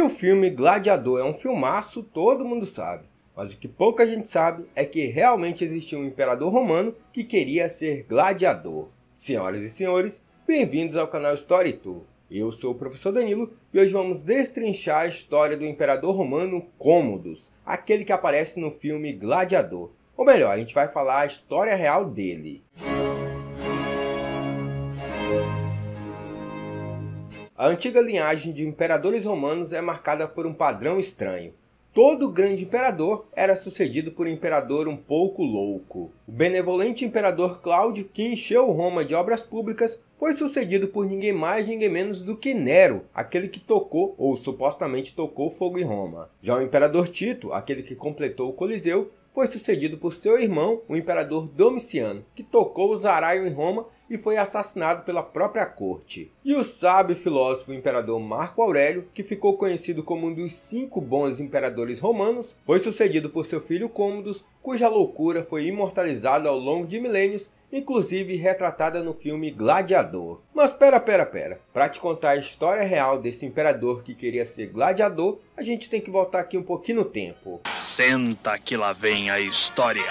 o filme Gladiador é um filmaço, todo mundo sabe. Mas o que pouca gente sabe é que realmente existiu um imperador romano que queria ser gladiador. Senhoras e senhores, bem-vindos ao canal Story Tour. Eu sou o professor Danilo e hoje vamos destrinchar a história do imperador romano Cômodos, aquele que aparece no filme Gladiador. Ou melhor, a gente vai falar a história real dele. A antiga linhagem de imperadores romanos é marcada por um padrão estranho. Todo grande imperador era sucedido por um imperador um pouco louco. O benevolente imperador Cláudio, que encheu Roma de obras públicas, foi sucedido por ninguém mais ninguém menos do que Nero, aquele que tocou ou supostamente tocou fogo em Roma. Já o imperador Tito, aquele que completou o Coliseu, foi sucedido por seu irmão, o imperador Domiciano, que tocou o zaralho em Roma e foi assassinado pela própria corte. E o sábio filósofo imperador Marco Aurélio, que ficou conhecido como um dos 5 bons imperadores romanos, foi sucedido por seu filho Cômodos, cuja loucura foi imortalizada ao longo de milênios, inclusive retratada no filme Gladiador. Mas pera. Para te contar a história real desse imperador que queria ser gladiador, a gente tem que voltar aqui um pouquinho no tempo. Senta que lá vem a história.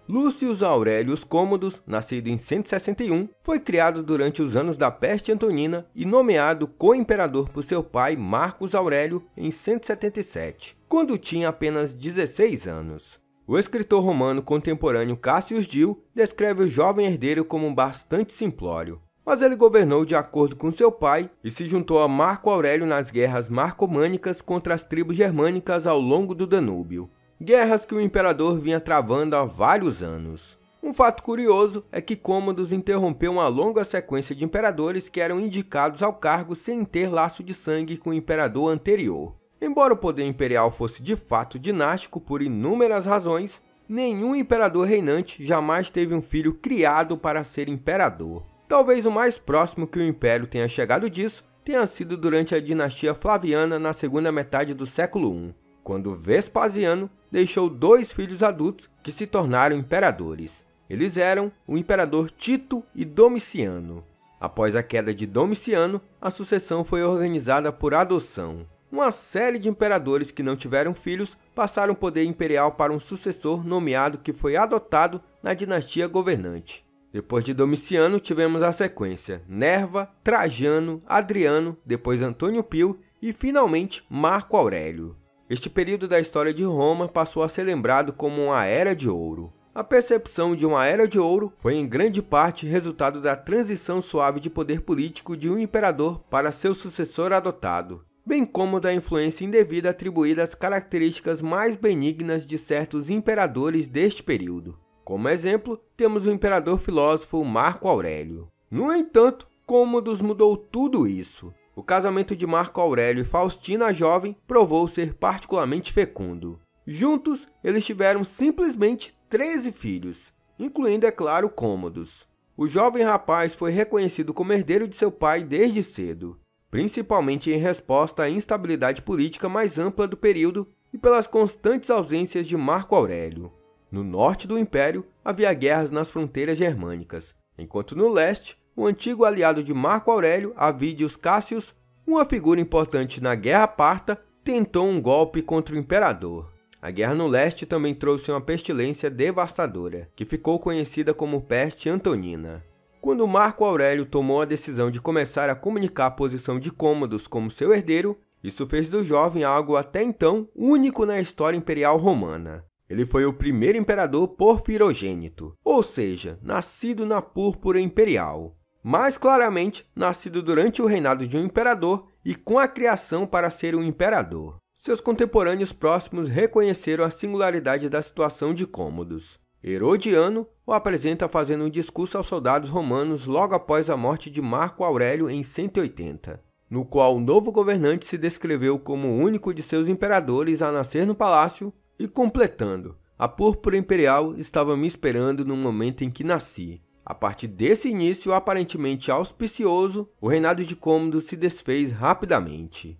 Lúcio Aurelius Cômodos, nascido em 161, foi criado durante os anos da peste antonina e nomeado co-imperador por seu pai Marcos Aurélio em 177, quando tinha apenas 16 anos. O escritor romano contemporâneo Cassius Dio descreve o jovem herdeiro como bastante simplório, mas ele governou de acordo com seu pai e se juntou a Marco Aurélio nas guerras marcomânicas contra as tribos germânicas ao longo do Danúbio, guerras que o imperador vinha travando há vários anos. Um fato curioso é que Cômodos interrompeu uma longa sequência de imperadores que eram indicados ao cargo sem ter laço de sangue com o imperador anterior. Embora o poder imperial fosse de fato dinástico por inúmeras razões, nenhum imperador reinante jamais teve um filho criado para ser imperador. Talvez o mais próximo que o império tenha chegado disso tenha sido durante a dinastia Flaviana na segunda metade do século I, quando Vespasiano deixou 2 filhos adultos que se tornaram imperadores. Eles eram o imperador Tito e Domiciano. Após a queda de Domiciano, a sucessão foi organizada por adoção. Uma série de imperadores que não tiveram filhos passaram o poder imperial para um sucessor nomeado que foi adotado na dinastia governante. Depois de Domiciano, tivemos a sequência Nerva, Trajano, Adriano, depois Antônio Pio e finalmente Marco Aurélio. Este período da história de Roma passou a ser lembrado como uma Era de Ouro. A percepção de uma Era de Ouro foi em grande parte resultado da transição suave de poder político de um imperador para seu sucessor adotado, bem como da influência indevida atribuída às características mais benignas de certos imperadores deste período. Como exemplo, temos o imperador filósofo Marco Aurélio. No entanto, Cômodos mudou tudo isso. O casamento de Marco Aurélio e Faustina a jovem provou ser particularmente fecundo. Juntos, eles tiveram simplesmente 13 filhos, incluindo, é claro, Cômodos. O jovem rapaz foi reconhecido como herdeiro de seu pai desde cedo, principalmente em resposta à instabilidade política mais ampla do período e pelas constantes ausências de Marco Aurélio. No norte do império, havia guerras nas fronteiras germânicas, enquanto no leste, o antigo aliado de Marco Aurélio, Avidius Cassius, uma figura importante na Guerra Parta, tentou um golpe contra o imperador. A guerra no leste também trouxe uma pestilência devastadora, que ficou conhecida como Peste Antonina. Quando Marco Aurélio tomou a decisão de começar a comunicar a posição de Cômodos como seu herdeiro, isso fez do jovem algo até então único na história imperial romana. Ele foi o primeiro imperador porfirogênito, ou seja, nascido na púrpura imperial. Mais claramente, nascido durante o reinado de um imperador e com a criação para ser um imperador. Seus contemporâneos próximos reconheceram a singularidade da situação de Cômodos. Herodiano o apresenta fazendo um discurso aos soldados romanos logo após a morte de Marco Aurélio em 180, no qual o novo governante se descreveu como o único de seus imperadores a nascer no palácio e completando: a púrpura imperial estava me esperando no momento em que nasci. A partir desse início aparentemente auspicioso, o reinado de Cômodos se desfez rapidamente.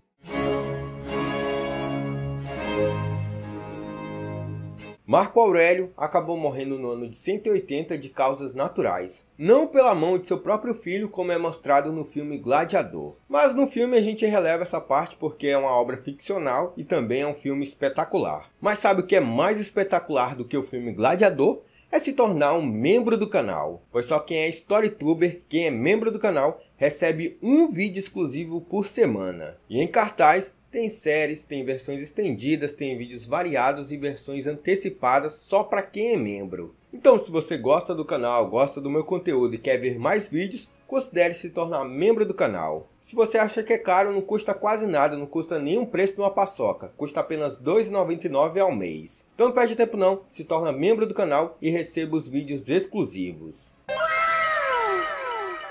Marco Aurélio acabou morrendo no ano de 180 de causas naturais, não pela mão de seu próprio filho como é mostrado no filme Gladiador. Mas no filme a gente releva essa parte porque é uma obra ficcional e também é um filme espetacular. Mas sabe o que é mais espetacular do que o filme Gladiador? É se tornar um membro do canal, pois só quem é StoryTuber, quem é membro do canal, recebe um vídeo exclusivo por semana. E em cartaz tem séries, tem versões estendidas, tem vídeos variados e versões antecipadas só para quem é membro. Então se você gosta do canal, gosta do meu conteúdo e quer ver mais vídeos, considere se tornar membro do canal. Se você acha que é caro, não custa quase nada, não custa nenhum preço de uma paçoca, custa apenas R$ 2,99 ao mês. Então não perde tempo não, se torna membro do canal e receba os vídeos exclusivos.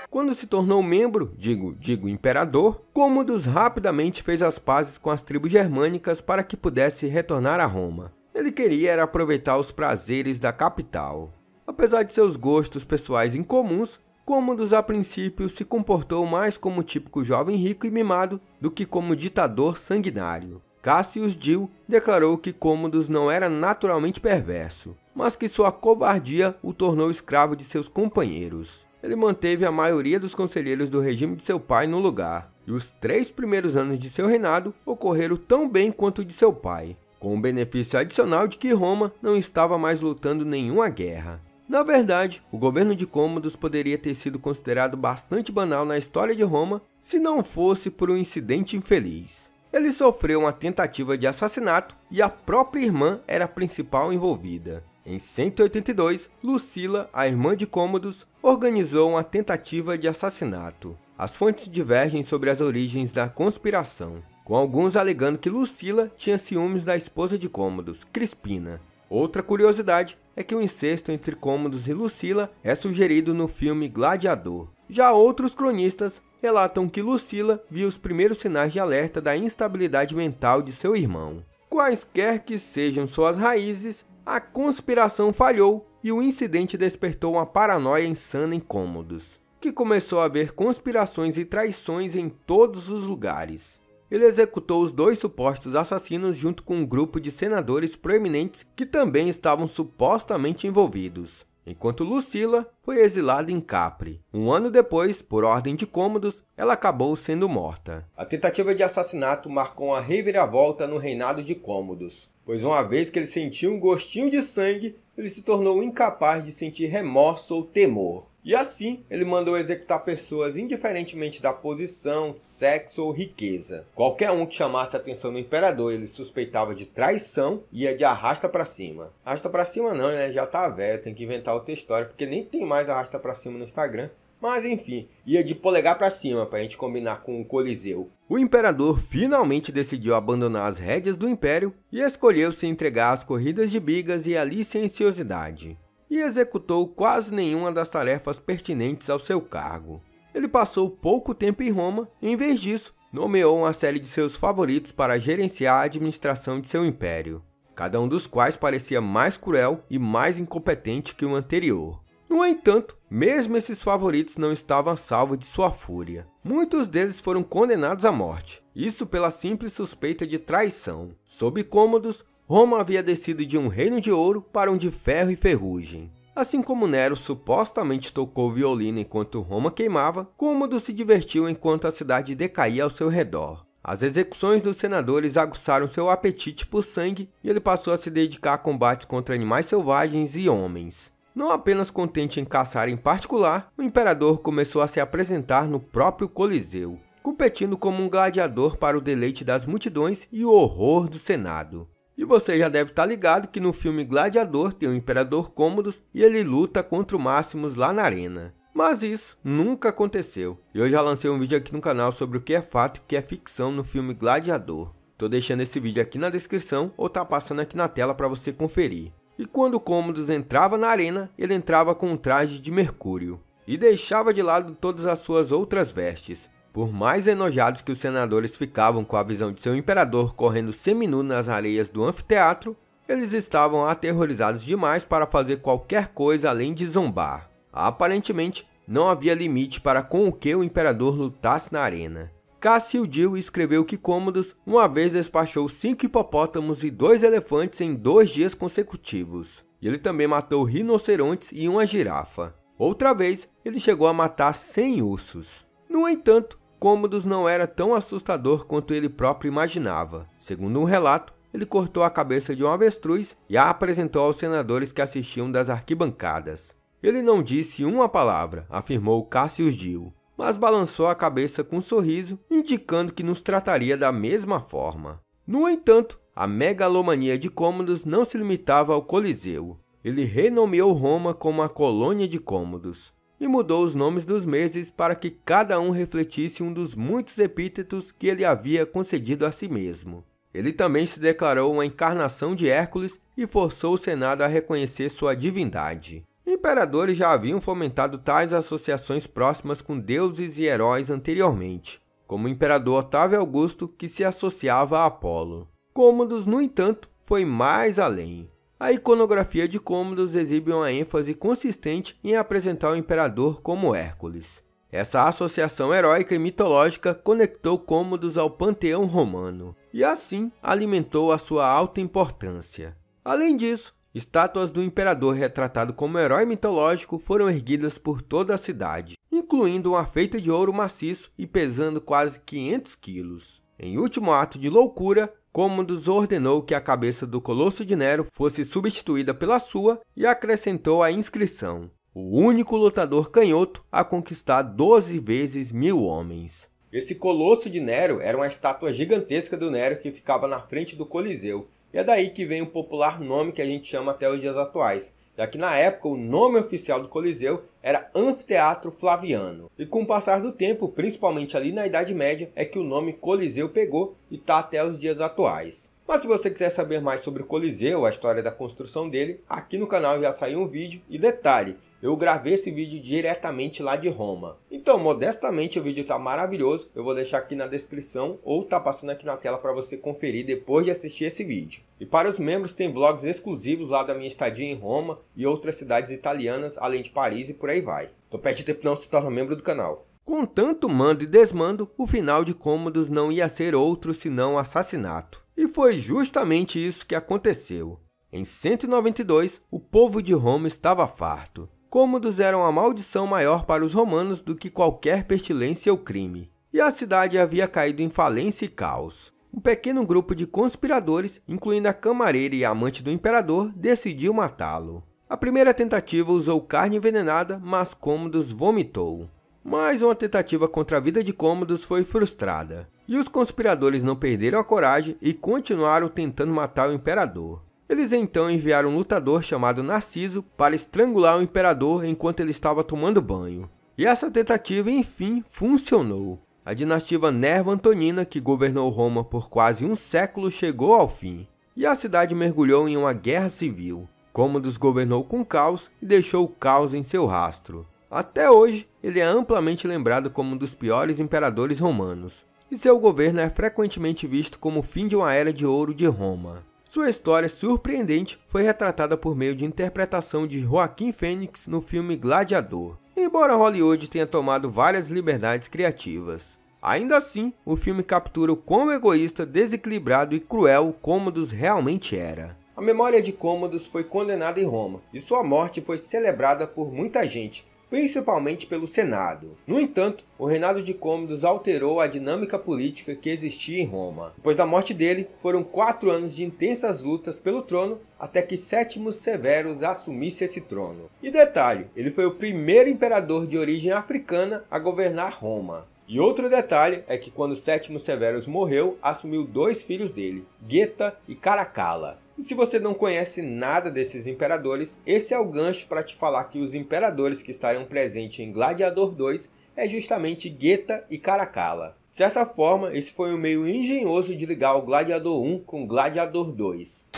Quando se tornou membro, digo imperador, Cômodos rapidamente fez as pazes com as tribos germânicas para que pudesse retornar a Roma. Ele queria era aproveitar os prazeres da capital. Apesar de seus gostos pessoais incomuns, Cômodos a princípio se comportou mais como típico jovem rico e mimado do que como ditador sanguinário. Cassius Dio declarou que Cômodos não era naturalmente perverso, mas que sua covardia o tornou escravo de seus companheiros. Ele manteve a maioria dos conselheiros do regime de seu pai no lugar, e os 3 primeiros anos de seu reinado ocorreram tão bem quanto o de seu pai, com o benefício adicional de que Roma não estava mais lutando nenhuma guerra. Na verdade, o governo de Cômodos poderia ter sido considerado bastante banal na história de Roma se não fosse por um incidente infeliz. Ele sofreu uma tentativa de assassinato e a própria irmã era a principal envolvida. Em 182, Lucila, a irmã de Cômodos, organizou uma tentativa de assassinato. As fontes divergem sobre as origens da conspiração, com alguns alegando que Lucila tinha ciúmes da esposa de Cômodos, Crispina. Outra curiosidade é que o incesto entre Cômodos e Lucila é sugerido no filme Gladiador. Já outros cronistas relatam que Lucila viu os primeiros sinais de alerta da instabilidade mental de seu irmão. Quaisquer que sejam suas raízes, a conspiração falhou e o incidente despertou uma paranoia insana em Cômodos, que começou a ver conspirações e traições em todos os lugares. Ele executou os 2 supostos assassinos junto com um grupo de senadores proeminentes que também estavam supostamente envolvidos, enquanto Lucila foi exilada em Capri. Um ano depois, por ordem de Cômodos, ela acabou sendo morta. A tentativa de assassinato marcou uma reviravolta no reinado de Cômodos, pois uma vez que ele sentiu um gostinho de sangue, ele se tornou incapaz de sentir remorso ou temor. E assim, ele mandou executar pessoas indiferentemente da posição, sexo ou riqueza. Qualquer um que chamasse a atenção do imperador, ele suspeitava de traição e ia de arrasta pra cima. Arrasta pra cima não, né? Já tá velho, tem que inventar outra história, porque nem tem mais arrasta pra cima no Instagram. Mas enfim, ia de polegar pra cima pra gente combinar com o Coliseu. O imperador finalmente decidiu abandonar as rédeas do império e escolheu se entregar às corridas de bigas e à licenciosidade. E executou quase nenhuma das tarefas pertinentes ao seu cargo. Ele passou pouco tempo em Roma e, em vez disso, nomeou uma série de seus favoritos para gerenciar a administração de seu império, cada um dos quais parecia mais cruel e mais incompetente que o anterior. No entanto, mesmo esses favoritos não estavam a salvo de sua fúria. Muitos deles foram condenados à morte, isso pela simples suspeita de traição. Sob Cômodos, Roma havia descido de um reino de ouro para um de ferro e ferrugem. Assim como Nero supostamente tocou violino enquanto Roma queimava, Cômodos se divertiu enquanto a cidade decaía ao seu redor. As execuções dos senadores aguçaram seu apetite por sangue e ele passou a se dedicar a combates contra animais selvagens e homens. Não apenas contente em caçar em particular, o imperador começou a se apresentar no próprio Coliseu, competindo como um gladiador para o deleite das multidões e o horror do Senado. E você já deve estar ligado que no filme Gladiador tem o Imperador Cômodos e ele luta contra o Máximos lá na arena. Mas isso nunca aconteceu. E eu já lancei um vídeo aqui no canal sobre o que é fato e o que é ficção no filme Gladiador. Tô deixando esse vídeo aqui na descrição ou tá passando aqui na tela para você conferir. E quando Cômodos entrava na arena, ele entrava com um traje de mercúrio e deixava de lado todas as suas outras vestes. Por mais enojados que os senadores ficavam com a visão de seu imperador correndo seminu nas areias do anfiteatro, eles estavam aterrorizados demais para fazer qualquer coisa além de zombar. Aparentemente, não havia limite para com o que o imperador lutasse na arena. Cassiodio escreveu que Cômodos uma vez despachou 5 hipopótamos e 2 elefantes em 2 dias consecutivos. E ele também matou rinocerontes e uma girafa. Outra vez, ele chegou a matar 100 ursos. No entanto, Cômodos não era tão assustador quanto ele próprio imaginava. Segundo um relato, ele cortou a cabeça de um avestruz e a apresentou aos senadores que assistiam das arquibancadas. Ele não disse uma palavra, afirmou Cassiodio, mas balançou a cabeça com um sorriso, indicando que nos trataria da mesma forma. No entanto, a megalomania de Cômodos não se limitava ao Coliseu. Ele renomeou Roma como a colônia de Cômodos e mudou os nomes dos meses para que cada um refletisse um dos muitos epítetos que ele havia concedido a si mesmo. Ele também se declarou uma encarnação de Hércules e forçou o Senado a reconhecer sua divindade. Imperadores já haviam fomentado tais associações próximas com deuses e heróis anteriormente, como o imperador Otávio Augusto, que se associava a Apolo. Cômodos, no entanto, foi mais além. A iconografia de Cômodos exibe uma ênfase consistente em apresentar o imperador como Hércules. Essa associação heróica e mitológica conectou Cômodos ao panteão romano, e assim alimentou a sua alta importância. Além disso, estátuas do imperador retratado como herói mitológico foram erguidas por toda a cidade, incluindo uma feita de ouro maciço e pesando quase 500 quilos. Em último ato de loucura, Cômodos ordenou que a cabeça do Colosso de Nero fosse substituída pela sua e acrescentou a inscrição: o único lutador canhoto a conquistar 12 vezes 1000 homens. Esse Colosso de Nero era uma estátua gigantesca do Nero que ficava na frente do Coliseu. E é daí que vem o popular nome que a gente chama até os dias atuais, já que na época o nome oficial do Coliseu era Anfiteatro Flaviano. E com o passar do tempo, principalmente ali na Idade Média, é que o nome Coliseu pegou e está até os dias atuais. Mas se você quiser saber mais sobre o Coliseu, a história da construção dele, aqui no canal já saiu um vídeo. E detalhe, eu gravei esse vídeo diretamente lá de Roma. Então, modestamente, o vídeo tá maravilhoso. Eu vou deixar aqui na descrição ou tá passando aqui na tela para você conferir depois de assistir esse vídeo. E para os membros tem vlogs exclusivos lá da minha estadia em Roma e outras cidades italianas, além de Paris e por aí vai. Então perde tempo não, se torna membro do canal. Com tanto mando e desmando, o final de Cômodos não ia ser outro senão assassinato. E foi justamente isso que aconteceu. Em 192, o povo de Roma estava farto. Cômodos era uma maldição maior para os romanos do que qualquer pestilência ou crime, e a cidade havia caído em falência e caos. Um pequeno grupo de conspiradores, incluindo a camareira e a amante do imperador, decidiu matá-lo. A primeira tentativa usou carne envenenada, mas Cômodos vomitou. Mas uma tentativa contra a vida de Cômodos foi frustrada, e os conspiradores não perderam a coragem e continuaram tentando matar o imperador. Eles então enviaram um lutador chamado Narciso para estrangular o imperador enquanto ele estava tomando banho. E essa tentativa, enfim, funcionou. A dinastia Nerva-Antonina, que governou Roma por quase um século, chegou ao fim. E a cidade mergulhou em uma guerra civil. Cômodos governou com caos e deixou o caos em seu rastro. Até hoje, ele é amplamente lembrado como um dos piores imperadores romanos. E seu governo é frequentemente visto como o fim de uma era de ouro de Roma. Sua história surpreendente foi retratada por meio de interpretação de Joaquim Fênix no filme Gladiador, embora Hollywood tenha tomado várias liberdades criativas. Ainda assim, o filme captura o quão egoísta, desequilibrado e cruel Cômodos realmente era. A memória de Cômodos foi condenada em Roma, e sua morte foi celebrada por muita gente, principalmente pelo Senado. No entanto, o reinado de Cômodos alterou a dinâmica política que existia em Roma. Depois da morte dele, foram 4 anos de intensas lutas pelo trono, até que Sétimo Severus assumisse esse trono. E detalhe, ele foi o primeiro imperador de origem africana a governar Roma. E outro detalhe é que quando Sétimo Severus morreu, assumiu 2 filhos dele, Geta e Caracalla. E se você não conhece nada desses imperadores, esse é o gancho para te falar que os imperadores que estarão presentes em Gladiador 2 é justamente Geta e Caracalla. De certa forma, esse foi um meio engenhoso de ligar o Gladiador 1 com o Gladiador 2.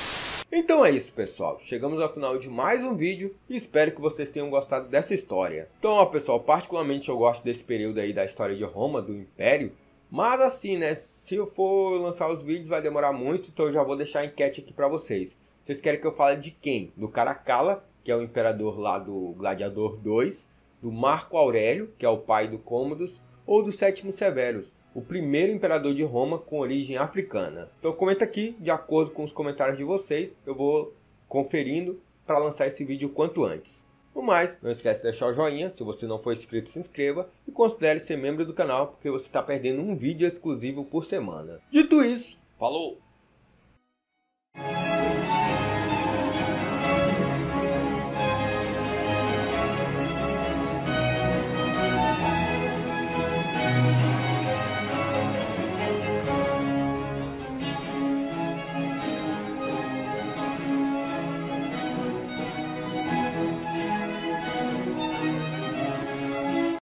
Então é isso, pessoal. Chegamos ao final de mais um vídeo e espero que vocês tenham gostado dessa história. Então, ó, pessoal, particularmente eu gosto desse período aí da história de Roma, do Império. Mas assim, né, se eu for lançar os vídeos vai demorar muito, então eu já vou deixar a enquete aqui pra vocês. Vocês querem que eu fale de quem? Do Caracalla, que é o imperador lá do Gladiador 2, do Marco Aurélio, que é o pai do Cômodos, ou do Sétimo Severus, o primeiro imperador de Roma com origem africana. Então comenta aqui, de acordo com os comentários de vocês, eu vou conferindo para lançar esse vídeo o quanto antes. No mais, não esquece de deixar o joinha, se você não for inscrito se inscreva e considere ser membro do canal porque você está perdendo um vídeo exclusivo por semana. Dito isso, falou!